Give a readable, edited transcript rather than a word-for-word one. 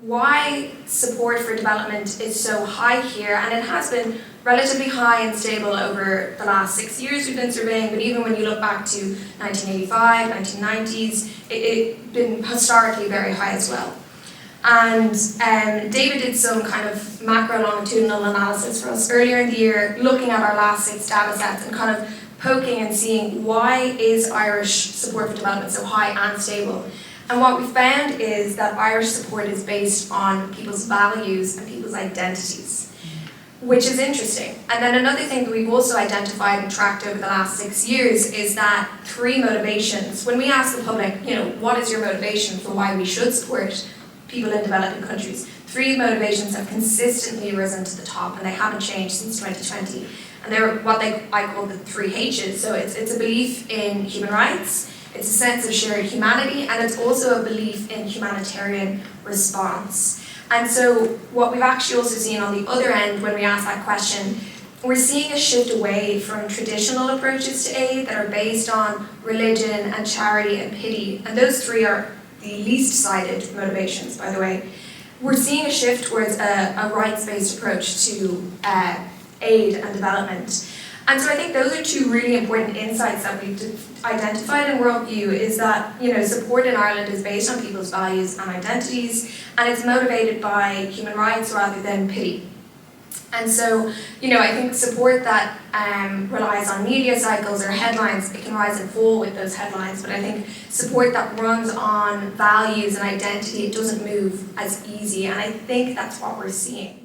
why support for development is so high here, and it has been relatively high and stable over the last 6 years we've been surveying, but even when you look back to 1985, 1990s, it's been historically very high as well. And David did some kind of macro longitudinal analysis for us earlier in the year, looking at our last 6 data sets and kind of poking and seeing why is Irish support for development so high and stable. And what we found is that Irish support is based on people's values and people's identities, which is interesting. And then another thing that we've also identified and tracked over the last 6 years is that 3 motivations. When we ask the public, what is your motivation for why we should support people in developing countries, 3 motivations have consistently risen to the top, and they haven't changed since 2020. And they're what I call the 3 H's. So it's a belief in human rights, it's a sense of shared humanity, and it's also a belief in humanitarian response. And so what we've actually also seen on the other end when we ask that question, we're seeing a shift away from traditional approaches to aid that are based on religion and charity and pity. And those 3 are the least cited motivations, by the way. We're seeing a shift towards a rights-based approach to aid and development. And so I think those are 2 really important insights that we've identified in Worldview, is that support in Ireland is based on people's values and identities, and it's motivated by human rights rather than pity. And so, I think support that relies on media cycles or headlines, it can rise and fall with those headlines, but I think support that runs on values and identity, it doesn't move as easy, and I think that's what we're seeing.